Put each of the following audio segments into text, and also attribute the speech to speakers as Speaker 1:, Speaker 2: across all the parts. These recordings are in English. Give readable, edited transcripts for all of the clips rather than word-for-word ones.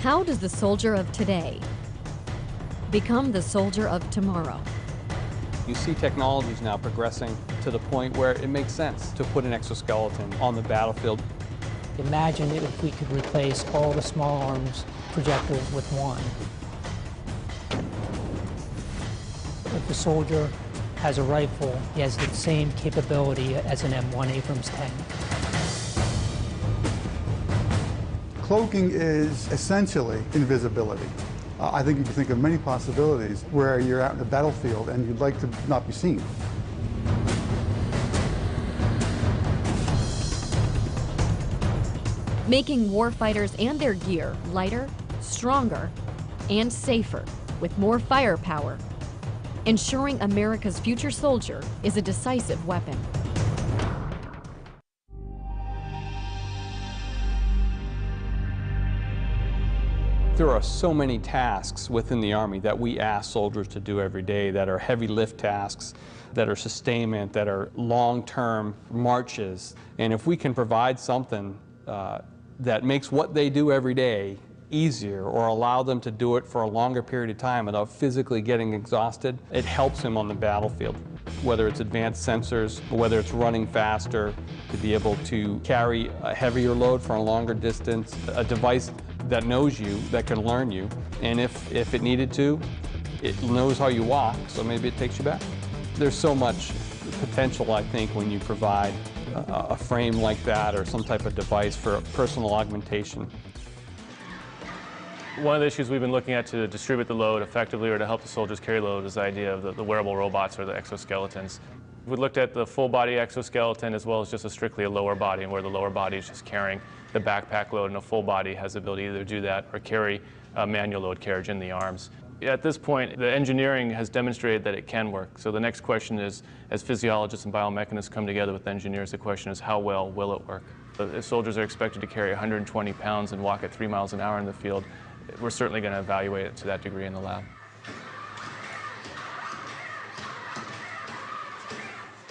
Speaker 1: How does the soldier of today become the soldier of tomorrow?
Speaker 2: You see technologies now progressing to the point where it makes sense to put an exoskeleton on the battlefield.
Speaker 3: Imagine if we could replace all the small arms projectiles with one. If the soldier has a rifle, he has the same capability as an M1 Abrams tank.
Speaker 4: Cloaking is essentially invisibility. I think you can think of many possibilities where you're out in the battlefield and you'd like to not be seen.
Speaker 1: Making warfighters and their gear lighter, stronger, and safer with more firepower. Ensuring America's future soldier is a decisive weapon.
Speaker 2: There are so many tasks within the Army that we ask soldiers to do every day that are heavy lift tasks, that are sustainment, that are long-term marches. And if we can provide something that makes what they do every day easier or allow them to do it for a longer period of time without physically getting exhausted, it helps them on the battlefield. Whether it's advanced sensors, whether it's running faster, to be able to carry a heavier load for a longer distance, a device that knows you, that can learn you, and if it needed to, it knows how you walk, so maybe it takes you back. There's so much potential, I think, when you provide a frame like that or some type of device for personal augmentation.
Speaker 5: One of the issues we've been looking at to distribute the load effectively or to help the soldiers carry load is the idea of the wearable robots or the exoskeletons. We looked at the full body exoskeleton as well as just strictly a lower body, and where the lower body is just carrying the backpack load, and a full body has the ability to either do that or carry a manual load carriage in the arms. At this point, the engineering has demonstrated that it can work. So the next question is, as physiologists and biomechanists come together with engineers, the question is how well will it work? If soldiers are expected to carry 120 pounds and walk at 3 miles an hour in the field, we're certainly going to evaluate it to that degree in the lab.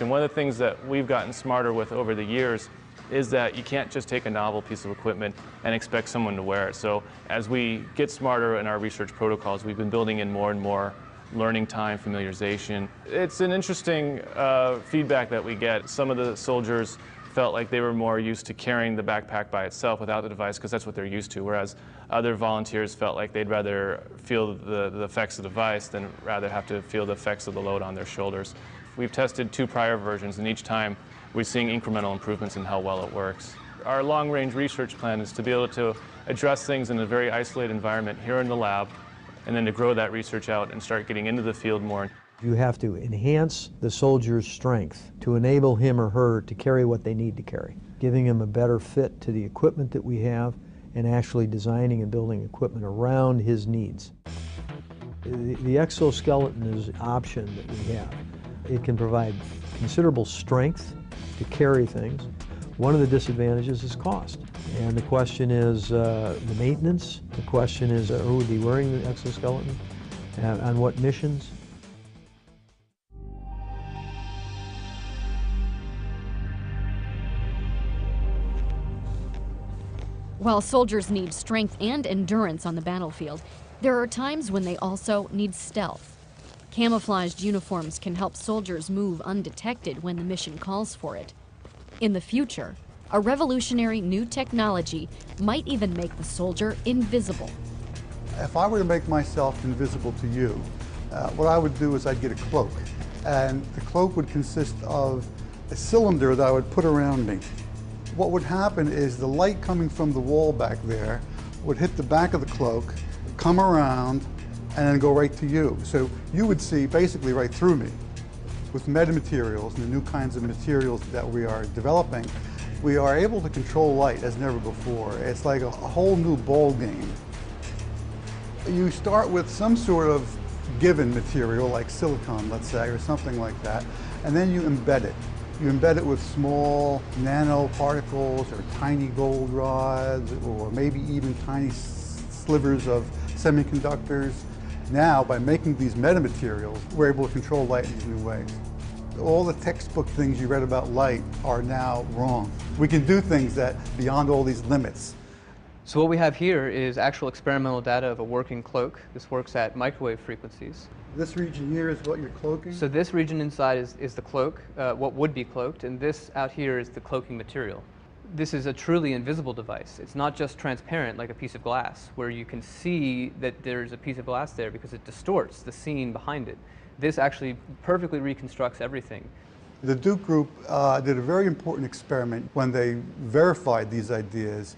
Speaker 5: And one of the things that we've gotten smarter with over the years is that you can't just take a novel piece of equipment and expect someone to wear it. So as we get smarter in our research protocols, we've been building in more and more learning time, familiarization. It's an interesting feedback that we get. Some of the soldiers felt like they were more used to carrying the backpack by itself without the device because that's what they're used to, whereas other volunteers felt like they'd rather feel the effects of the device than rather have to feel the effects of the load on their shoulders. We've tested 2 prior versions, and each time we're seeing incremental improvements in how well it works. Our long-range research plan is to be able to address things in a very isolated environment here in the lab, and then to grow that research out and start getting into the field more.
Speaker 6: You have to enhance the soldier's strength to enable him or her to carry what they need to carry, giving him a better fit to the equipment that we have and actually designing and building equipment around his needs. The exoskeleton is an option that we have. It can provide considerable strength to carry things. One of the disadvantages is cost. And the question is the maintenance. The question is who would be wearing the exoskeleton, on what missions.
Speaker 1: While soldiers need strength and endurance on the battlefield, there are times when they also need stealth. Camouflaged uniforms can help soldiers move undetected when the mission calls for it. In the future, a revolutionary new technology might even make the soldier invisible.
Speaker 4: If I were to make myself invisible to you, what I would do is I'd get a cloak. And the cloak would consist of a cylinder that I would put around me. What would happen is the light coming from the wall back there would hit the back of the cloak, come around, and then go right to you. So you would see basically right through me. With metamaterials and the new kinds of materials that we are developing, we are able to control light as never before. It's like a whole new ball game. You start with some sort of given material like silicon, let's say, or something like that, and then you embed it. You embed it with small nanoparticles or tiny gold rods or maybe even tiny slivers of semiconductors. Now, by making these metamaterials, we're able to control light in these new ways. All the textbook things you read about light are now wrong. We can do things that beyond all these limits.
Speaker 7: So what we have here is actual experimental data of a working cloak. This works at microwave frequencies.
Speaker 4: This region here is what you're cloaking?
Speaker 7: So this region inside is the cloak, what would be cloaked, and this out here is the cloaking material. This is a truly invisible device. It's not just transparent like a piece of glass, where you can see that there's a piece of glass there because it distorts the scene behind it. This actually perfectly reconstructs everything.
Speaker 4: The Duke group did a very important experiment when they verified these ideas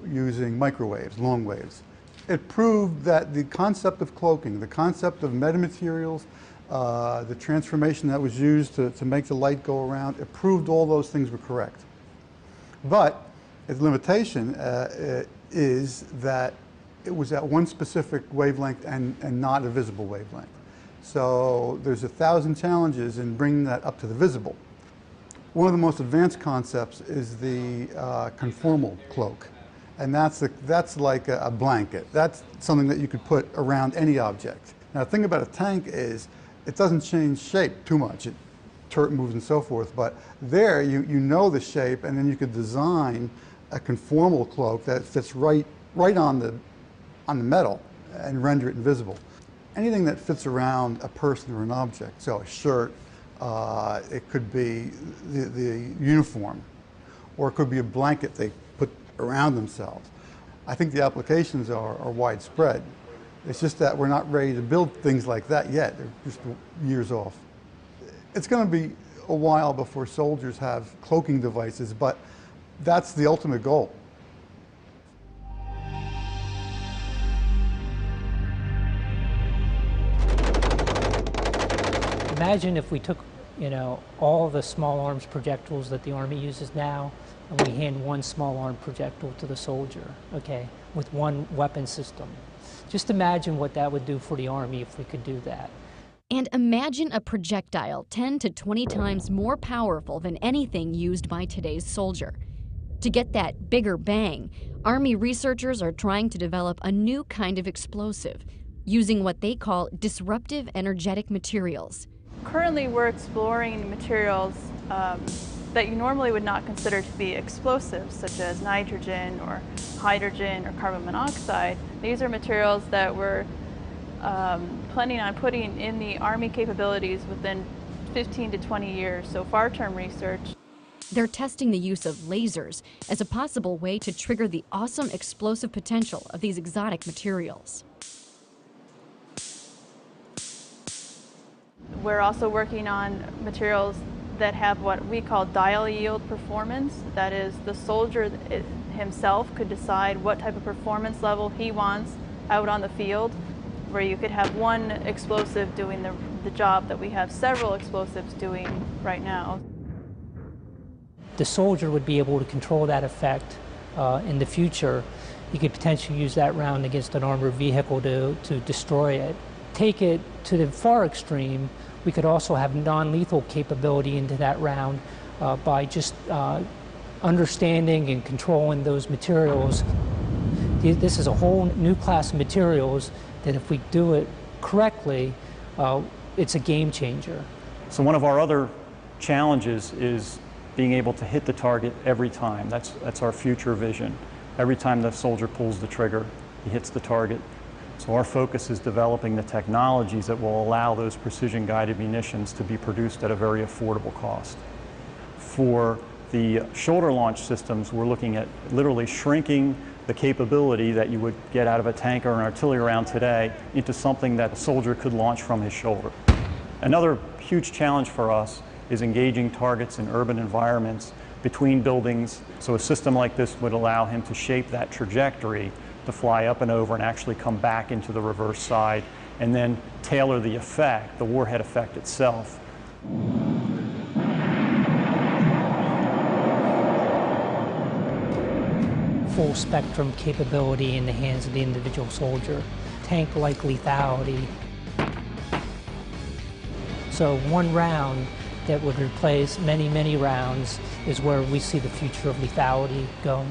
Speaker 4: using microwaves, long waves. It proved that the concept of cloaking, the concept of metamaterials, the transformation that was used to make the light go around, it proved all those things were correct. But its limitation is that it was at one specific wavelength and not a visible wavelength. So there's 1,000 challenges in bringing that up to the visible. One of the most advanced concepts is the conformal cloak. And that's like a blanket. That's something that you could put around any object. Now the thing about a tank is it doesn't change shape too much. It moves and so forth, but there you know the shape, and then you could design a conformal cloak that fits right on the metal and render it invisible. Anything that fits around a person or an object, so a shirt, it could be the uniform, or it could be a blanket they put around themselves. I think the applications are widespread. It's just that we're not ready to build things like that yet. They're just years off. It's going to be a while before soldiers have cloaking devices, but that's the ultimate goal.
Speaker 3: Imagine if we took, all the small arms projectiles that the Army uses now, and we hand one small arm projectile to the soldier, okay, with one weapon system. Just imagine what that would do for the Army if we could do that.
Speaker 1: And imagine a projectile 10 to 20 times more powerful than anything used by today's soldier. To get that bigger bang, Army researchers are trying to develop a new kind of explosive, using what they call disruptive energetic materials.
Speaker 8: Currently, we're exploring materials that you normally would not consider to be explosives, such as nitrogen or hydrogen or carbon monoxide. These are materials that we're planning on putting in the Army capabilities within 15 to 20 years, so far-term research.
Speaker 1: They're testing the use of lasers as a possible way to trigger the awesome explosive potential of these exotic materials.
Speaker 8: We're also working on materials that have what we call dial yield performance. That is, the soldier himself could decide what type of performance level he wants out on the field, where you could have one explosive doing the job that we have several explosives doing right now.
Speaker 3: The soldier would be able to control that effect in the future. He could potentially use that round against an armored vehicle to destroy it. Take it to the far extreme, we could also have non-lethal capability into that round by just understanding and controlling those materials. This is a whole new class of materials that if we do it correctly, it's a game changer.
Speaker 9: So one of our other challenges is being able to hit the target every time. That's our future vision. Every time the soldier pulls the trigger, he hits the target. So our focus is developing the technologies that will allow those precision-guided munitions to be produced at a very affordable cost. For the shoulder launch systems, we're looking at literally shrinking the capability that you would get out of a tank or an artillery round today into something that a soldier could launch from his shoulder. Another huge challenge for us is engaging targets in urban environments between buildings. So a system like this would allow him to shape that trajectory to fly up and over and actually come back into the reverse side, and then tailor the effect, the warhead effect itself.
Speaker 3: Full spectrum capability in the hands of the individual soldier. Tank-like lethality. So one round that would replace many, many rounds is where we see the future of lethality going.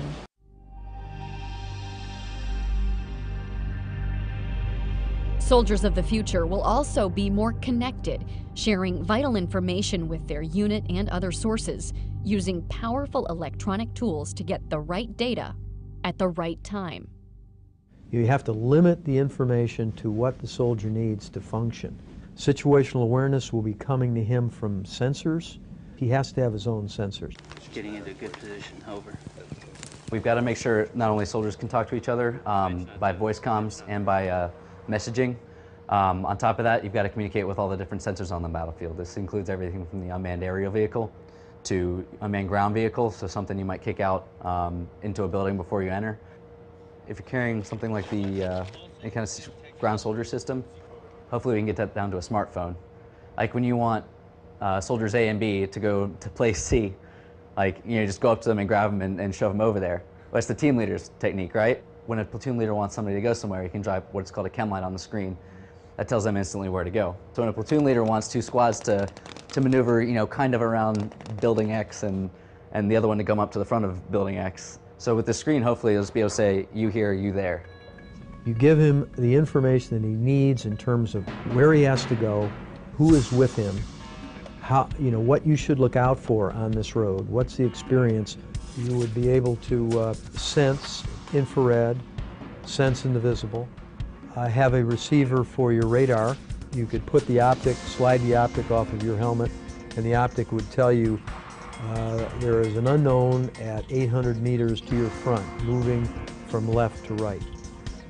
Speaker 1: Soldiers of the future will also be more connected, sharing vital information with their unit and other sources, using powerful electronic tools to get the right data at the right time.
Speaker 6: You have to limit the information to what the soldier needs to function. Situational awareness will be coming to him from sensors. He has to have his own sensors.
Speaker 10: Just getting into a good position, over.
Speaker 11: We've got to make sure not only soldiers can talk to each other by voice comms and by messaging. On top of that, you've got to communicate with all the different sensors on the battlefield. This includes everything from the unmanned aerial vehicle to unmanned ground vehicle, so something you might kick out into a building before you enter. If you're carrying something like the any kind of ground soldier system, hopefully we can get that down to a smartphone. Like when you want soldiers A and B to go to place C, like, you know, just go up to them and grab them and shove them over there. Well, that's the team leader's technique, right? When a platoon leader wants somebody to go somewhere, he can drive what's called a chem light on the screen. That tells them instantly where to go. So when a platoon leader wants two squads to maneuver, you know, kind of around building X and the other one to come up to the front of building X. So with the screen, hopefully you'll just be able to say, you here, you there.
Speaker 6: You give him the information that he needs in terms of where he has to go, who is with him, how, you know, what you should look out for on this road, what's the experience. You would be able to sense infrared, sense invisible, have a receiver for your radar. You could put the optic, slide the optic off of your helmet, and the optic would tell you there is an unknown at 800 meters to your front, moving from left to right.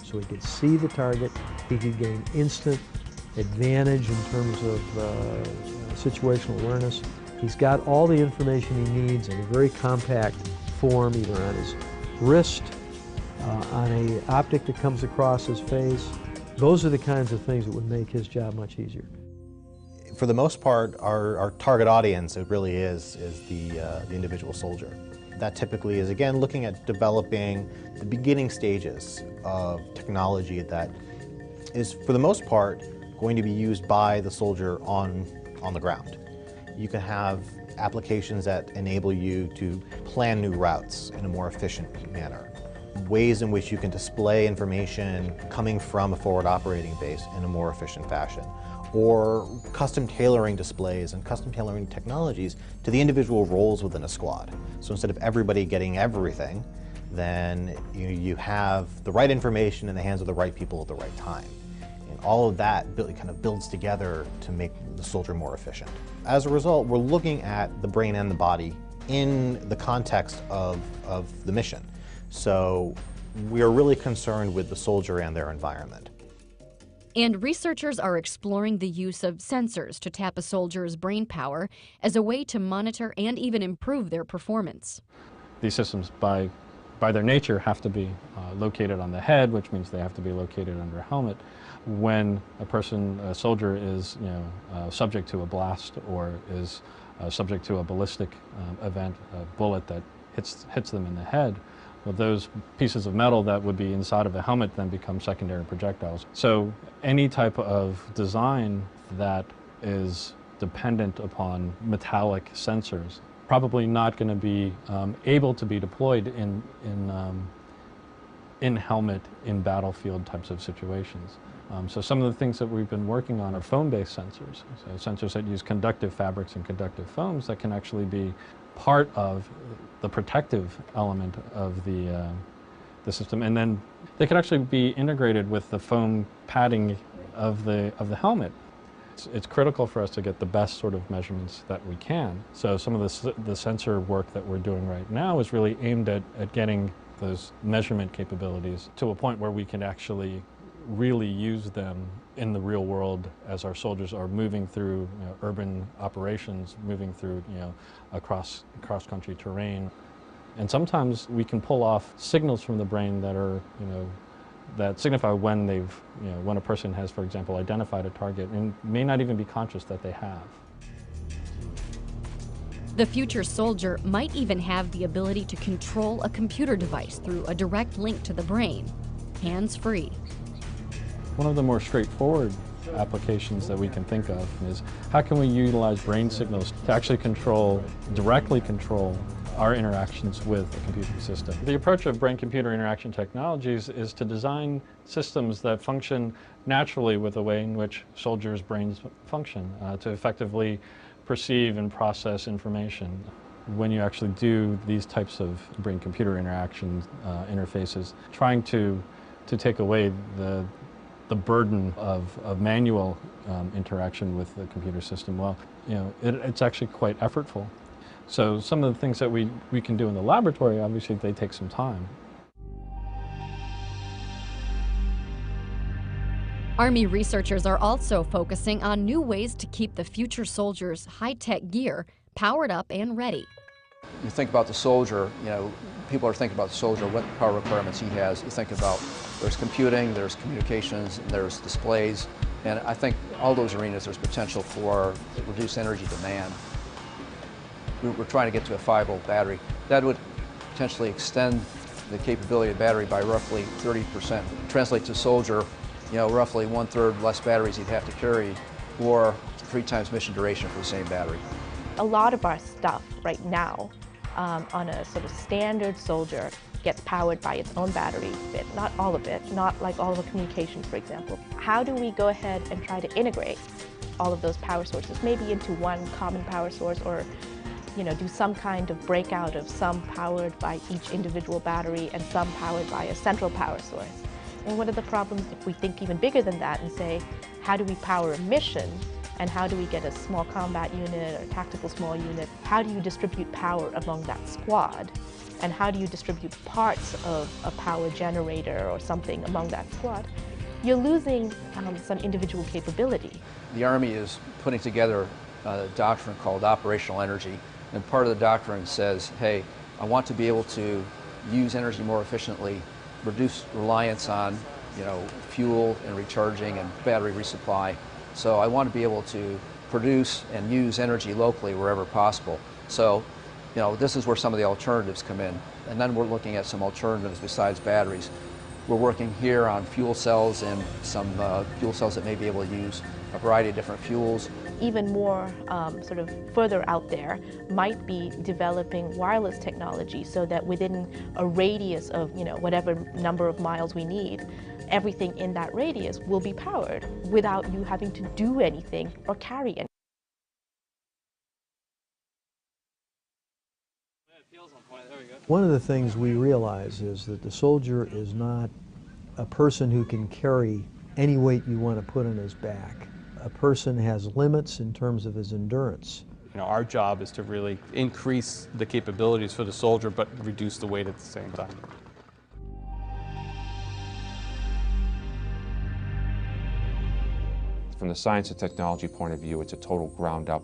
Speaker 6: So he could see the target, he could gain instant advantage in terms of situational awareness. He's got all the information he needs in a very compact form, either on his wrist, on an optic that comes across his face. Those are the kinds of things that would make his job much easier.
Speaker 12: For the most part, our target audience, it really is the individual soldier. That typically is, again, looking at developing the beginning stages of technology that is, for the most part, going to be used by the soldier on the ground. You can have applications that enable you to plan new routes in a more efficient manner. Ways in which you can display information coming from a forward operating base in a more efficient fashion. Or custom tailoring displays and custom tailoring technologies to the individual roles within a squad. So instead of everybody getting everything, then you have the right information in the hands of the right people at the right time. And all of that kind of builds together to make the soldier more efficient. As a result, we're looking at the brain and the body in the context of the mission. So we are really concerned with the soldier and their environment.
Speaker 1: And researchers are exploring the use of sensors to tap a soldier's brain power as a way to monitor and even improve their performance.
Speaker 2: These systems, by their nature, have to be located on the head, which means they have to be located under a helmet. When a soldier is subject to a blast or is subject to a ballistic event, a bullet that hits them in the head, well, those pieces of metal that would be inside of a helmet then become secondary projectiles. So any type of design that is dependent upon metallic sensors probably not going to be able to be deployed in helmet, in battlefield types of situations. So some of the things that we've been working on are foam-based sensors. So sensors that use conductive fabrics and conductive foams that can actually be part of the protective element of the system, and then they could actually be integrated with the foam padding of the helmet. It's critical for us to get the best sort of measurements that we can. So some of the sensor work that we're doing right now is really aimed at getting those measurement capabilities to a point where we can actually really use them in the real world as our soldiers are moving through urban operations, moving through across cross-country terrain. And sometimes we can pull off signals from the brain that are that signify when when a person has, for example, identified a target and may not even be conscious that they have.
Speaker 1: The future soldier might even have the ability to control a computer device through a direct link to the brain, hands-free.
Speaker 2: One of the more straightforward applications that we can think of is how can we utilize brain signals to actually directly control our interactions with a computing system. The approach of brain-computer interaction technologies is to design systems that function naturally with the way in which soldiers' brains function to effectively perceive and process information.
Speaker 13: when you actually do these types of brain-computer interfaces, trying to take away the burden of manual interaction with the computer system, well, you know, it's actually quite effortful. So some of the things that we can do in the laboratory, obviously, they take some time.
Speaker 1: Army researchers are also focusing on new ways to keep the future soldiers' high-tech gear powered up and ready.
Speaker 14: You think about the soldier, you know, people are thinking about the soldier, what power requirements he has. You think about there's computing, there's communications, and there's displays, and I think all those arenas there's potential for reduced energy demand. We're trying to get to a 5-volt battery. That would potentially extend the capability of the battery by roughly 30%. Translate to soldier, you know, roughly 1/3 less batteries he'd have to carry, or 3 times mission duration for the same battery.
Speaker 15: A lot of our stuff right now on a sort of standard soldier gets powered by its own battery, but not all of it, not like all of the communications, for example. How do we go ahead and try to integrate all of those power sources, maybe into one common power source, or do some kind of breakout of some powered by each individual battery and some powered by a central power source? And what are the problems if we think even bigger than that and say, how do we power a mission? And how do we get a small combat unit or a tactical small unit? How do you distribute power among that squad? And how do you distribute parts of a power generator or something among that squad? You're losing some individual capability.
Speaker 14: The Army is putting together a doctrine called operational energy. And part of the doctrine says, hey, I want to be able to use energy more efficiently, reduce reliance on fuel and recharging and battery resupply. So I want to be able to produce and use energy locally wherever possible. So, this is where some of the alternatives come in. And then we're looking at some alternatives besides batteries. We're working here on fuel cells and some fuel cells that may be able to use a variety of different fuels.
Speaker 15: Even more sort of further out there might be developing wireless technology so that within a radius of whatever number of miles we need, everything in that radius will be powered without you having to do anything or carry anything.
Speaker 6: One of the things we realize is that the soldier is not a person who can carry any weight you want to put on his back. A person has limits in terms of his endurance.
Speaker 2: Our job is to really increase the capabilities for the soldier, but reduce the weight at the same time.
Speaker 16: From the science and technology point of view, it's a total ground-up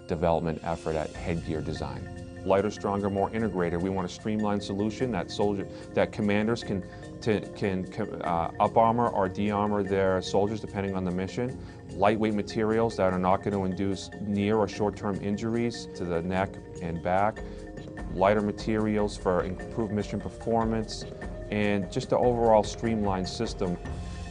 Speaker 16: development effort at headgear design. Lighter, stronger, more integrated. We want a streamlined solution that commanders can up-armor or de-armor their soldiers depending on the mission. Lightweight materials that are not going to induce near or short-term injuries to the neck and back. Lighter materials for improved mission performance, and just the overall streamlined system.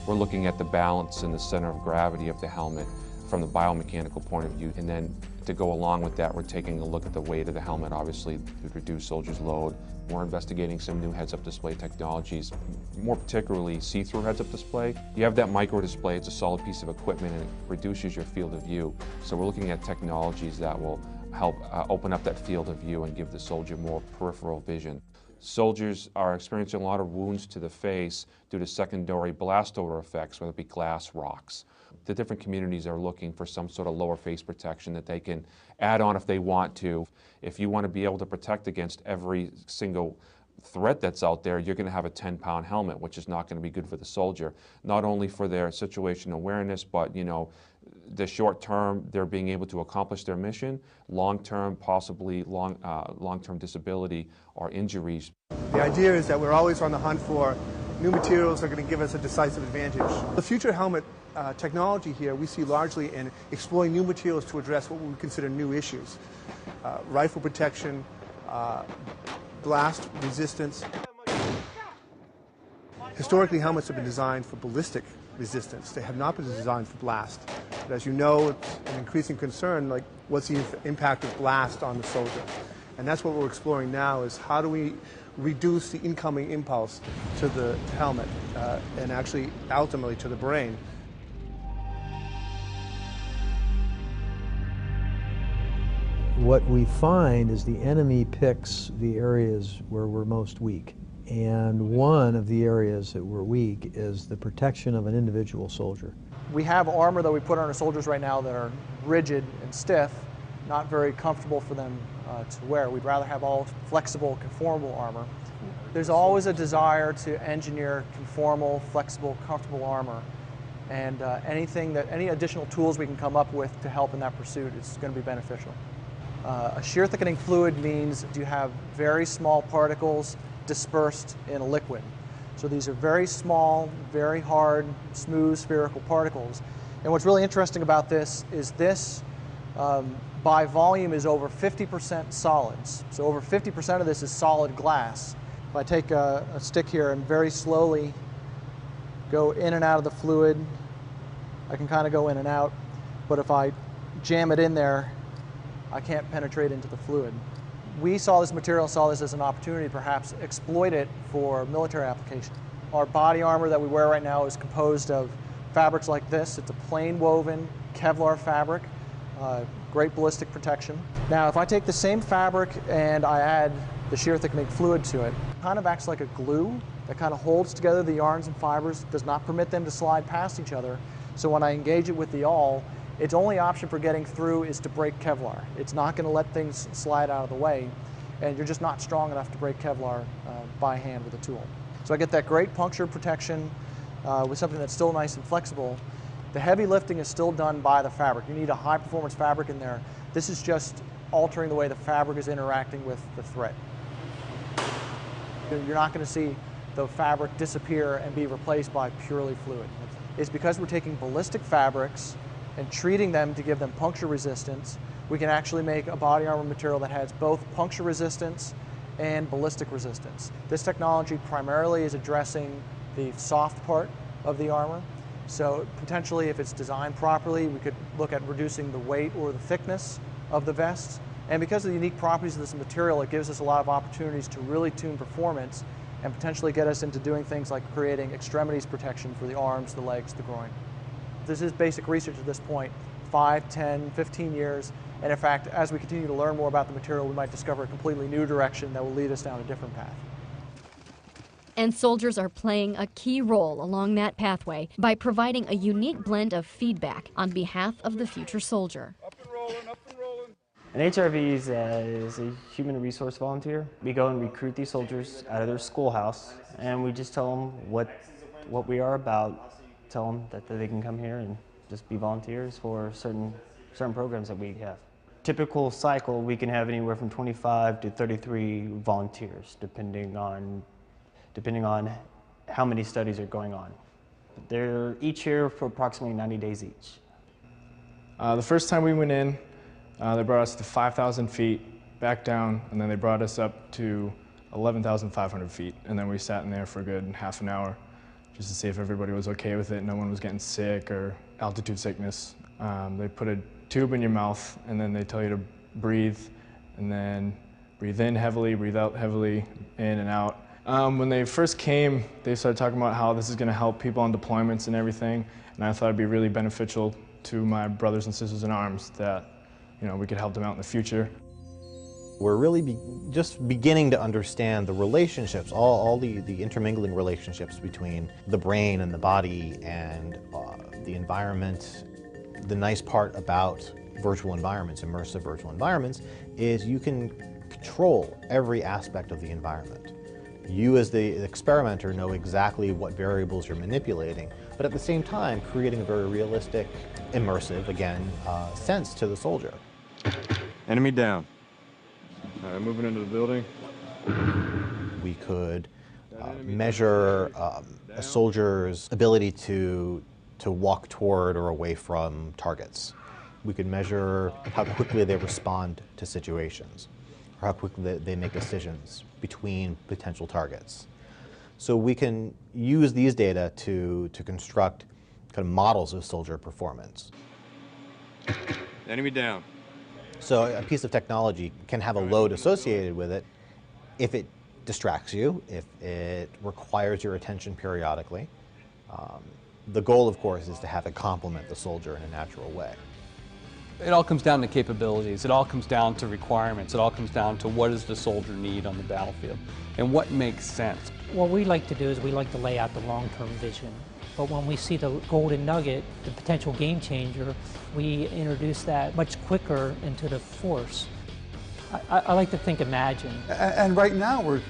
Speaker 16: We're looking at the balance and the center of gravity of the helmet from the biomechanical point of view, and then to go along with that, we're taking a look at the weight of the helmet, obviously, to reduce soldiers' load. We're investigating some new heads-up display technologies, more particularly see-through heads-up display. You have that micro display, it's a solid piece of equipment, and it reduces your field of view. So we're looking at technologies that will help open up that field of view and give the soldier more peripheral vision. Soldiers are experiencing a lot of wounds to the face due to secondary blast odor effects, whether it be glass, rocks. The different communities are looking for some sort of lower face protection that they can add on if they want to. If you want to be able to protect against every single threat that's out there, you're going to have a 10-pound helmet, which is not going to be good for the soldier. Not only for their situational awareness, but the short term, they're being able to accomplish their mission. Long term, possibly long-term disability or injuries.
Speaker 17: The idea is that we're always on the hunt for new materials that are going to give us a decisive advantage. The future helmet technology here we see largely in exploring new materials to address what we would consider new issues. Rifle protection, blast resistance. Historically, helmets have been designed for ballistic resistance. They have not been designed for blast. But as you know, it's an increasing concern, like what's the impact of blast on the soldier? And that's what we're exploring now, is how do we reduce the incoming impulse to the helmet and actually ultimately to the brain.
Speaker 6: What we find is the enemy picks the areas where we're most weak. And one of the areas that we're weak is the protection of an individual soldier.
Speaker 18: We have armor that we put on our soldiers right now that are rigid and stiff, not very comfortable for them to wear. We'd rather have all flexible, conformable armor. There's always a desire to engineer conformal, flexible, comfortable armor. And any additional tools we can come up with to help in that pursuit is going to be beneficial. A shear thickening fluid means you have very small particles dispersed in a liquid. So these are very small, very hard, smooth, spherical particles. And what's really interesting about this is this, by volume, is over 50% solids. So over 50% of this is solid glass. If I take a stick here and very slowly go in and out of the fluid, I can kind of go in and out. But if I jam it in there, I can't penetrate into the fluid. We saw this material, saw this as an opportunity to perhaps exploit it for military application. Our body armor that we wear right now is composed of fabrics like this. It's a plain woven Kevlar fabric, great ballistic protection. Now if I take the same fabric and I add the shear thickening fluid to it, it kind of acts like a glue that kind of holds together the yarns and fibers, does not permit them to slide past each other. So when I engage it with the awl, its only option for getting through is to break Kevlar. It's not going to let things slide out of the way, and you're just not strong enough to break Kevlar by hand with a tool. So I get that great puncture protection with something that's still nice and flexible. The heavy lifting is still done by the fabric. You need a high performance fabric in there. This is just altering the way the fabric is interacting with the thread. You're not going to see the fabric disappear and be replaced by purely fluid. It's because we're taking ballistic fabrics and treating them to give them puncture resistance. We can actually make a body armor material that has both puncture resistance and ballistic resistance. This technology primarily is addressing the soft part of the armor. So potentially, if it's designed properly, we could look at reducing the weight or the thickness of the vest. And because of the unique properties of this material, it gives us a lot of opportunities to really tune performance and potentially get us into doing things like creating extremities protection for the arms, the legs, the groin. This is basic research at this point, 5, 10, 15 years. And in fact, as we continue to learn more about the material, we might discover a completely new direction that will lead us down a different path.
Speaker 1: And soldiers are playing a key role along that pathway by providing a unique blend of feedback on behalf of the future soldier.
Speaker 19: An HRV is a human resource volunteer. We go and recruit these soldiers out of their schoolhouse, and we just tell them what we are about, tell them that they can come here and just be volunteers for certain programs that we have. Typical cycle, we can have anywhere from 25 to 33 volunteers, depending on how many studies are going on. They're each here for approximately 90 days each.
Speaker 20: The first time we went in, they brought us to 5,000 feet, back down, and then they brought us up to 11,500 feet. And then we sat in there for a good half an hour just to see if everybody was okay with it, no one was getting sick or altitude sickness. They put a tube in your mouth, and then they tell you to breathe, and then breathe in heavily, breathe out heavily, in and out. When they first came, they started talking about how this is going to help people on deployments and everything, and I thought it'd be really beneficial to my brothers and sisters in arms that we could help them out in the future.
Speaker 12: We're really just beginning to understand the relationships, all the intermingling relationships between the brain and the body and the environment. The nice part about virtual environments, immersive virtual environments, is you can control every aspect of the environment. You as the experimenter know exactly what variables you're manipulating, but at the same time creating a very realistic, immersive, again, sense to the soldier.
Speaker 21: Enemy down. All right, moving into the building.
Speaker 12: We could measure a soldier's ability to walk toward or away from targets. We could measure how quickly they respond to situations, or how quickly they make decisions between potential targets. So we can use these data to construct kind of models of soldier performance.
Speaker 21: Enemy down.
Speaker 12: So a piece of technology can have a load associated with it if it distracts you, if it requires your attention periodically. The goal, of course, is to have it complement the soldier in a natural way.
Speaker 2: It all comes down to capabilities. It all comes down to requirements. It all comes down to what does the soldier need on the battlefield and what makes sense.
Speaker 3: What we like to do is we like to lay out the long-term vision. But when we see the golden nugget, the potential game changer, we introduce that much quicker into the force. I like to think imagine.
Speaker 4: And right now we're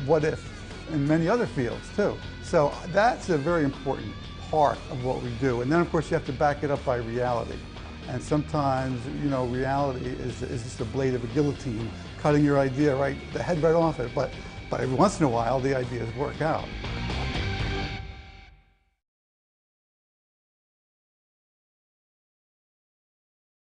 Speaker 4: what if in many other fields too. So that's a very important part of what we do. And then of course you have to back it up by reality. And sometimes, you know, reality is just a blade of a guillotine, cutting your idea right, the head right off it. But every once in a while the ideas work out.